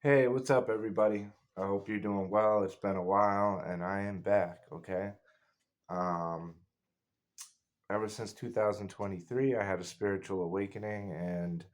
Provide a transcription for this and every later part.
Hey, what's up, everybody? I hope you're doing well. It's been a while, and I am back, okay? Um, Ever since 2023, I had a spiritual awakening and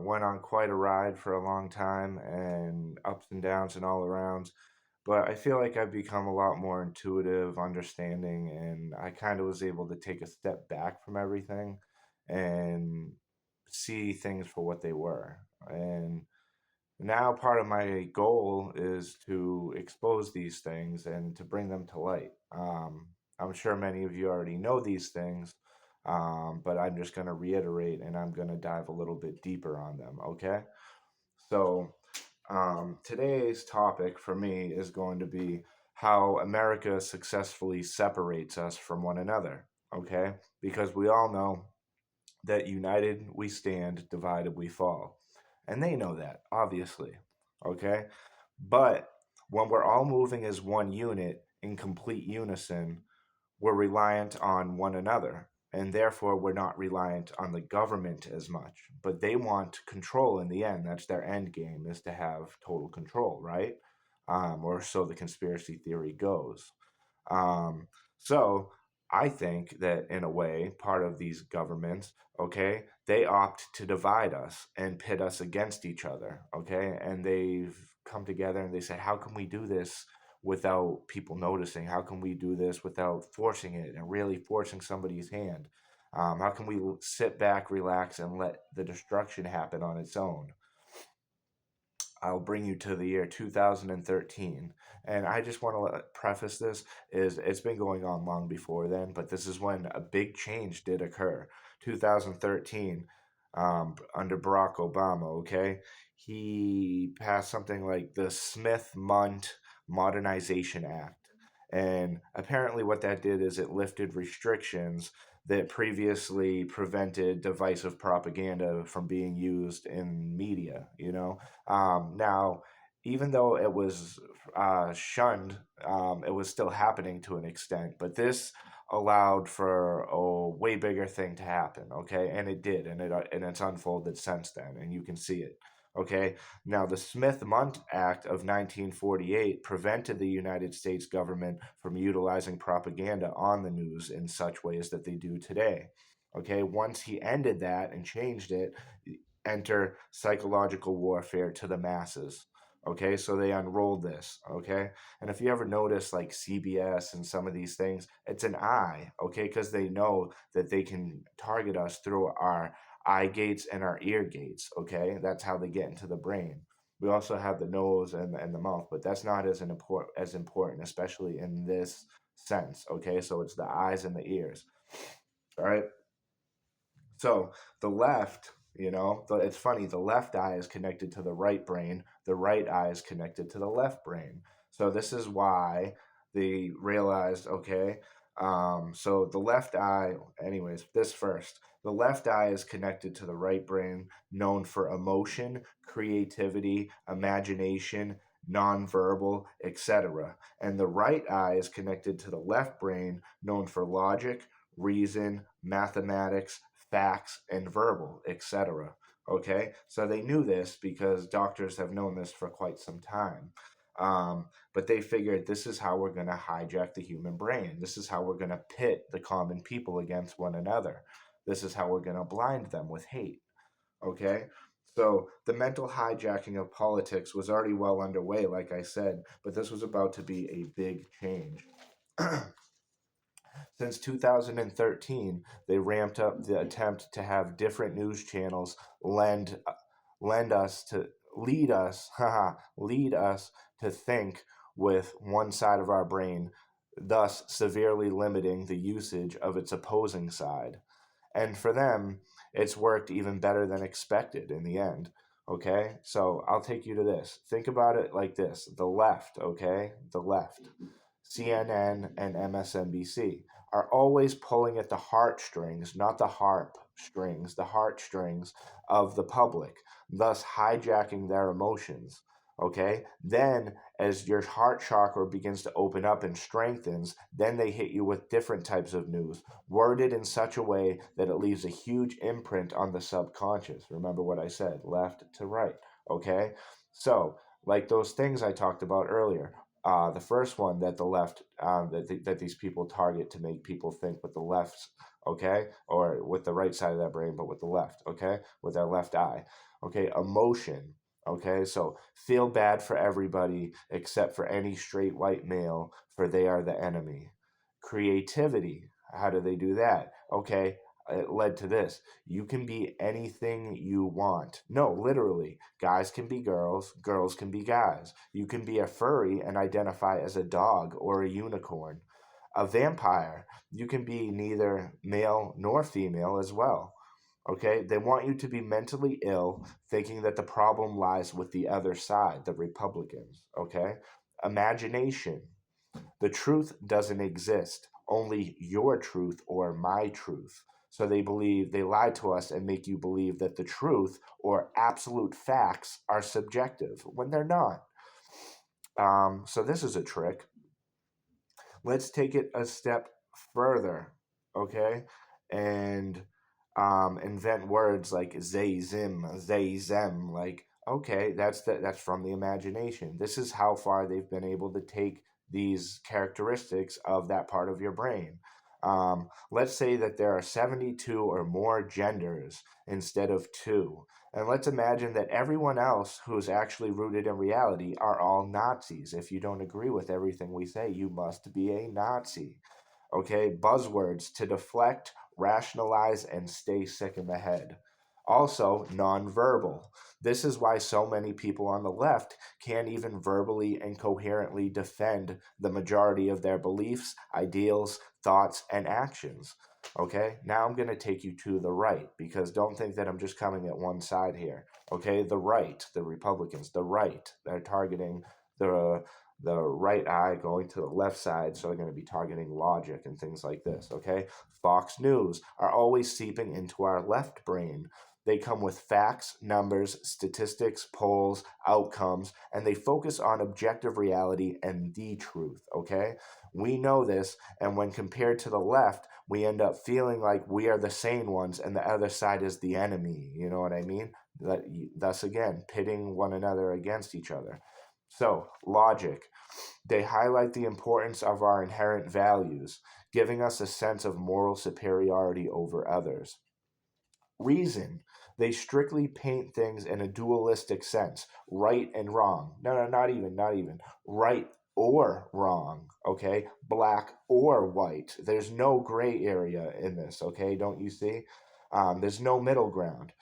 went on quite a ride for a long time and ups and downs and all arounds. But I feel like I've become a lot more intuitive, understanding, and I kind of was able to take a step back from everything and see things for what they were. And now part of my goal is to expose these things and to bring them to light. I'm sure many of you already know these things, but I'm just going to reiterate and I'm going to dive a little bit deeper on them, okay? So, today's topic for me is going to be how America successfully separates us from one another, okay? Because we all know that united we stand, divided we fall. And they know that, obviously. Okay? But when we're all moving as one unit in complete unison, we're reliant on one another. And therefore, we're not reliant on the government as much. But they want control in the end. That's their end game, is to have total control, right? Or so the conspiracy theory goes. Um, so I think that in a way, part of these governments, okay, they opt to divide us and pit us against each other, okay, and they've come together and they say, how can we do this without people noticing? How can we do this without forcing it and really forcing somebody's hand? How can we sit back, relax, and let the destruction happen on its own? I'll bring you to the year 2013. And I just want to preface this is it's been going on long before then, but this is when a big change did occur. 2013, under Barack Obama, okay? He passed something like the Smith-Mundt Modernization Act. And apparently what that did is it lifted restrictions that previously prevented divisive propaganda from being used in media, now, even though it was shunned, it was still happening to an extent, but this allowed for a way bigger thing to happen, okay? And it did, and it's unfolded since then, and you can see it. Okay, now the Smith-Mundt Act of 1948 prevented the United States government from utilizing propaganda on the news in such ways that they do today. Okay, once he ended that and changed it, enter psychological warfare to the masses. Okay, so they unrolled this. Okay, and if you ever notice like CBS and some of these things, it's an eye. Okay, because they know that they can target us through our eye gates and our ear gates. Okay, that's how they get into the brain. We also have the nose and the mouth, but that's not as important, especially in this sense. Okay, so it's the eyes and the ears. All right, so the left, it's funny, the left eye is connected to the right brain, the right eye is connected to the left brain. So this is why they realized, okay, so the left eye, anyways, this first. The left eye is connected to the right brain, known for emotion, creativity, imagination, nonverbal, etc. And the right eye is connected to the left brain, known for logic, reason, mathematics, facts, and verbal, etc. Okay, so they knew this because doctors have known this for quite some time. But they figured this is how we're going to hijack the human brain. This is how we're going to pit the common people against one another. This is how we're going to blind them with hate. Okay, so the mental hijacking of politics was already well underway, like I said, but this was about to be a big change. Since 2013, they ramped up the attempt to have different news channels lend us to lead us to think with one side of our brain, thus severely limiting the usage of its opposing side. And for them, it's worked even better than expected in the end. Okay, so I'll take you to this. Think about it like this: the left, okay, the left, CNN and MSNBC are always pulling at the heartstrings, not the harp strings, the heartstrings of the public, thus hijacking their emotions. Okay, then as your heart chakra begins to open up and strengthens, then they hit you with different types of news, worded in such a way that it leaves a huge imprint on the subconscious. Remember what I said, left to right. Okay, so like those things I talked about earlier. The first one that the left, that these people target to make people think with the left, okay, or with the right side of their brain, but with the left, okay, with their left eye, okay, emotion, okay, so feel bad for everybody except for any straight white male, for they are the enemy. Creativity, how do they do that? Okay, it led to this. You can be anything you want. No, literally. Guys can be girls, girls can be guys. You can be a furry and identify as a dog or a unicorn. A vampire, you can be neither male nor female as well. Okay? They want you to be mentally ill, thinking that the problem lies with the other side, the Republicans. Okay? Imagination. The truth doesn't exist, only your truth or my truth. So they lie to us and make you believe that the truth or absolute facts are subjective when they're not. So this is a trick. Let's take it a step further, okay? And invent words like they, zim, they, them. Like, okay, that's from the imagination. This is how far they've been able to take these characteristics of that part of your brain. Let's say that there are 72 or more genders instead of two. And let's imagine that everyone else who's actually rooted in reality are all Nazis. If you don't agree with everything we say, you must be a Nazi. Okay, buzzwords to deflect, rationalize, and stay sick in the head. Also, nonverbal. This is why so many people on the left can't even verbally and coherently defend the majority of their beliefs, ideals, thoughts, and actions. Okay, now I'm going to take you to the right, because don't think that I'm just coming at one side here. Okay, the right, the Republicans, the right, they're targeting the right eye going to the left side, so they're going to be targeting logic and things like this, okay? Fox News are always seeping into our left brain. They come with facts, numbers, statistics, polls, outcomes, and they focus on objective reality and the truth, okay? We know this, and when compared to the left, we end up feeling like we are the sane ones and the other side is the enemy. You know what I mean? Thus, again, pitting one another against each other. So, logic. They highlight the importance of our inherent values, giving us a sense of moral superiority over others. Reason. They strictly paint things in a dualistic sense, right and wrong. No, no, not even. Right or wrong, okay? Black or white. There's no gray area in this, okay? Don't you see? There's no middle ground.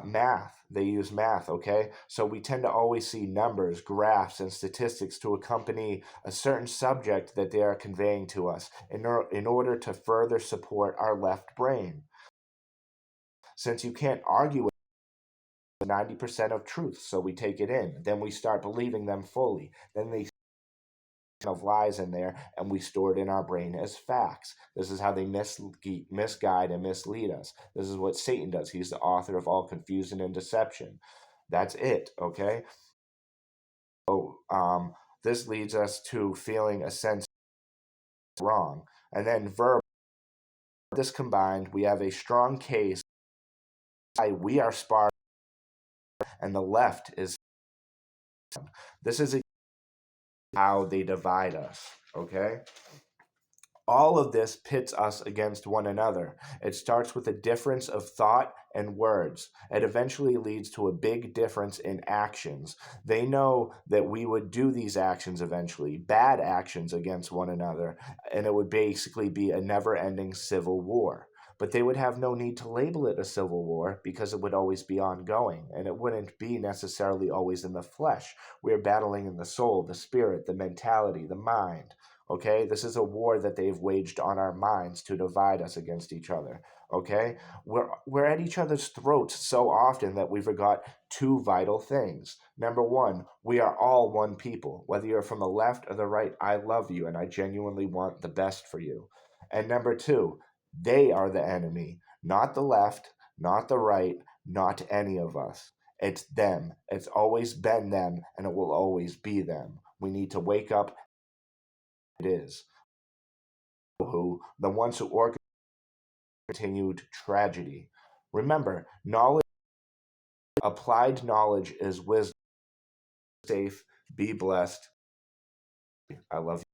Math, they use math, okay? So we tend to always see numbers, graphs, and statistics to accompany a certain subject that they are conveying to us in order to further support our left brain. Since you can't argue with 90% of truth, so we take it in. Then we start believing them fully. Then they of lies in there, and we store it in our brain as facts. This is how they misguide and mislead us. This is what Satan does. He's the author of all confusion and deception. That's it, okay? So this leads us to feeling a sense of wrong. And then verbal. This combined, we have a strong case. We are Sparta, and the left is. This is how they divide us, okay? All of this pits us against one another. It starts with a difference of thought and words. It eventually leads to a big difference in actions. They know that we would do these actions eventually, bad actions against one another, and it would basically be a never ending civil war. But they would have no need to label it a civil war because it would always be ongoing, and it wouldn't be necessarily always in the flesh. We're battling in the soul, the spirit, the mentality, the mind. Okay, this is a war that they've waged on our minds to divide us against each other. Okay, we're at each other's throats so often that we forgot two vital things. Number one, we are all one people. Whether you're from the left or the right, I love you and I genuinely want the best for you. And number two, they are the enemy, not the left, not the right, not any of us. It's them. It's always been them, and it will always be them. We need to wake up. It is who the ones who orchestrate continued tragedy. Remember, knowledge Applied knowledge is wisdom. Safe. Be blessed. I love you.